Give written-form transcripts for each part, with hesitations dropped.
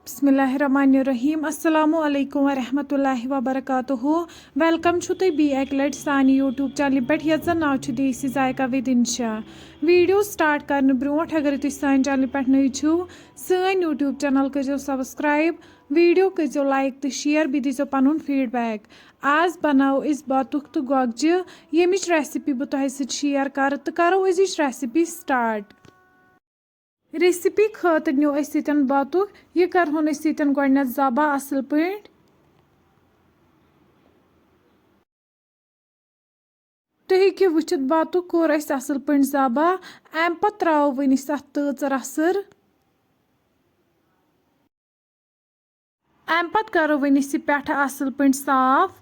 बिस्मिल्लाहिर्रहमानिर्रहीम अस्सलामु अलैकुम वरहमतुल्लाहि वबरकातुहू वेलकम छु तुई बी एक लट सानी यूट्यूब चैनल पे यत जन नाव छु देसी जायका विद इंशा वीडियो स्टार्ट करने ब्रोट अगर तुम सान चैनल पे नई छु सान यूट्यूब चैनल करो सब्सक्राइब वीडियो करो लाइक तो शेयर भी दीजो पनुन फीडबैक आज बनाओ इस बातुक तो गोगज यमिच रेसिपी बह तुह शेयर कर तो करो अजिच रेसिपी स्टार्ट रेसिपी खतर नो सतन बतुक यह करहोन सतन गो जबा असल पे तुम हेकि वुचित बतुक कोर असल पे जबा अम पत त्रो वनिस अत तचर असर अम पत करो वनिस पे असल पे साफ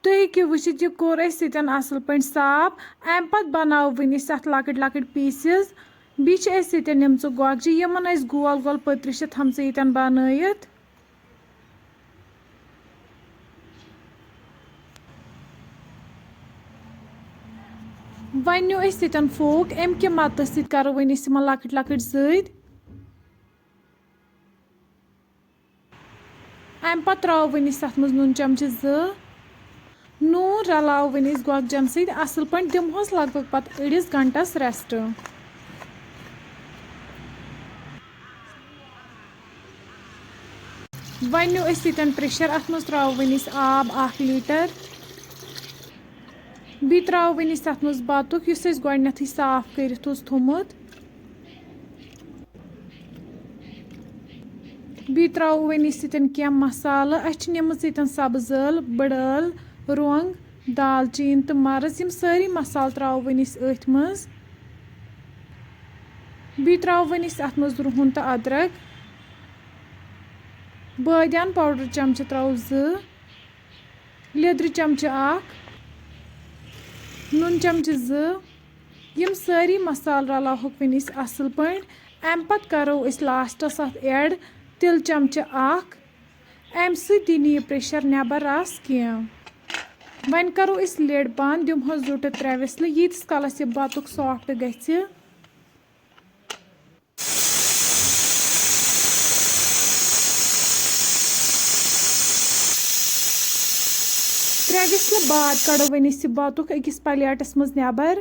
तुम हेकि वुचित यह कोर सतन असल पे साफ अम पत बनाओ वनिस अत लकट लकट पीसेस बीच सतन निम गोगजी यमन गोल गोल पत्रिश थम यन बनत वन नो सतन फोक अम कि मत सत करो वनिस लकट लकट जद अम पत त्रो वनिस अत मज नून चमच नून रलाओ वनिस गोगजन सत असल पे दिमहोस लगभग पत अड़िस घंटस रेस्ट वन नो सतन प्रेशर अत मज त्रो वनिस आब 1 लीटर बी त्रो वनिस अत मज बतुक युस गोडनेथै साफ करित थोमुत बी त्रो वनिस सतन कम मसाल निमज यतन सब्ज ٲल बड़ ٲल रंग दालचीन तो मर्च यम सारी मसाल त्रो वनिस अथ मज बी त्रो वनिस अत मज रुहन तो अदरक बादियान पाउडर चमच त्रो 2 लिद्र चमच 1 नून चमच 2 यम सारी मसाल रलाहोक वनिस असल पे अम पत करो लास्टस अत ऐड तिल चमच 1 अम सी दी प्रेशर नबर रस कह वन करो लिड बंद दिमहोस 2 to 3 विसल यीतिस कालस यह बतुक सॉफ्ट गछि 3 विसल बाद कड़ो वनिस बतुक अकिस प्लेटस मज नबर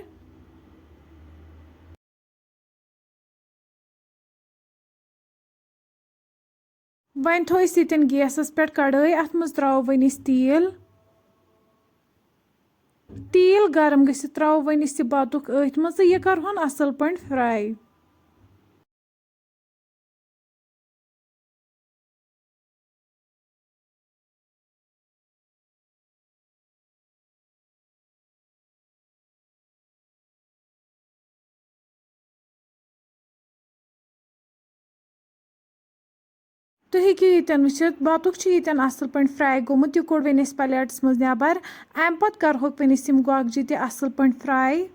वन थो सतन गैसस पे कड़ाई अत मज त्रो वनिस तील गरम गसित त्रो वनिस बतुक अथ मज यह करहोन असल पे फ्राई तुम हेकि यतन वुचित बतुक यतन असल पे फ्राई गोमुत यह कोड़ वनिस प्लेटस मज नबर अम पत करहोक वनिस गोगजी ते असल पे फ्राई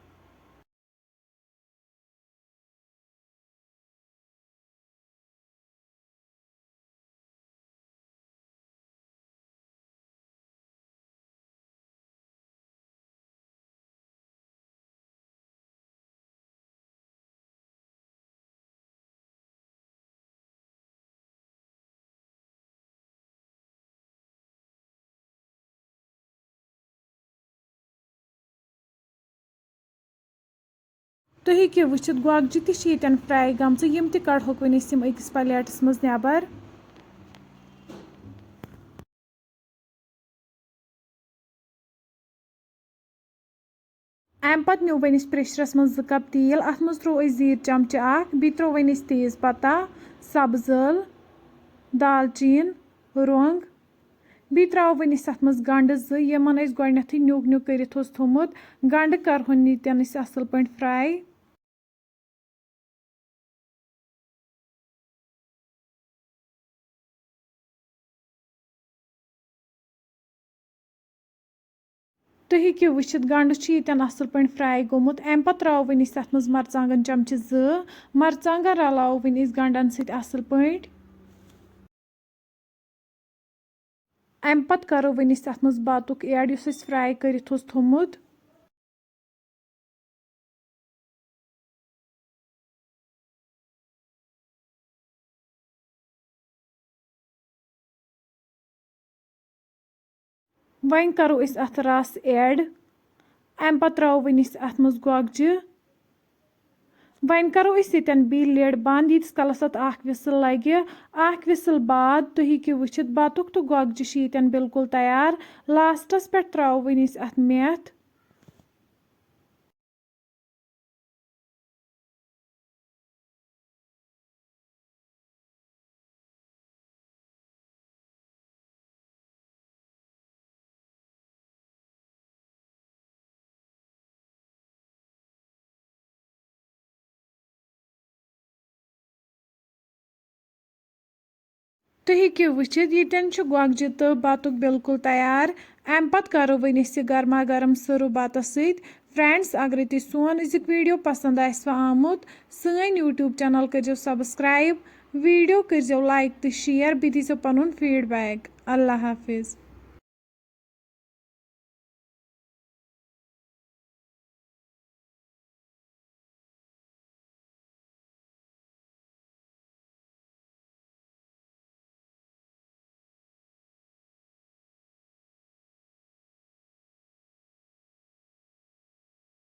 तुम हेकि वुचित गोगजी तन फ्राई गम यम त कड़होक वनिस अकिस प्लेटस मज नबर अम पत न्यू वनिस प्रेशरस मज 2 कप तेल अत मज त्रो जीर चमच 1 बी त्रो वनिस तेज पत्ता सब्ज ٲल दालचीन रंग बी त्रो वनिस अत मज गंड 2 यमन गोडनेथै न्यूक न्यूक करित थोमुत गंड करहोन यतन असल पे फ्राई तुम हेकि वुचित गंड यतन असल पे फ्राई गोमुत अम पत त्रो वनिस अत मज मरचांगन चमच 2 मरचांगन रलाओ वनिस गंडन सत असल पे अम पत करो वनिस अत मज बतुक ऐड युस फ्राई करित थोमुत وۄنۍ کَرو أسۍ اَتھ رَس ایڈ. اَمہِ پَتہٕ ترٛاوو وۄنۍ أسۍ اَتھ منٛز گۄگجہِ. وۄنۍ کَرو أسۍ ییٚتٮ۪ن بیٚیہِ لِڈ بنٛد ییٖتِس کالَس اَتھ اَکھ وِسٕل لَگہِ. اَکھ وِسٕل بعد تُہۍ ہیٚکِو وٕچھِتھ بَتُک تہٕ گۄگجہِ چھِ ییٚتٮ۪ن بِلکُل تیار. لاسٹَس پٮ۪ٹھ ترٛاوو وۄنۍ أسۍ اَتھ میتھ. تُہۍ ہیٚکِو وٕچھِتھ ییٚتٮ۪ن چھُ گۄگجہِ تہٕ بَتُک بِلکُل تیار. اَمہِ پَتہٕ کَرو وۄنۍ أسۍ یہِ گرما گرم سٔرٕو بَتَس سۭتۍ. فرٛٮ۪نٛڈٕس اگرَے تُہۍ سون أزیُک ویٖڈیو پَسنٛد آسِوٕ آمُت سٲنۍ یوٗٹیوٗب چَنَل کٔرۍزیو سَبسکرایب. ویٖڈیو کٔرۍزیو لایک تہٕ شِیَر. بیٚیہِ دیٖزیو پَنُن فیٖڈبیک. اللہ حافِظ.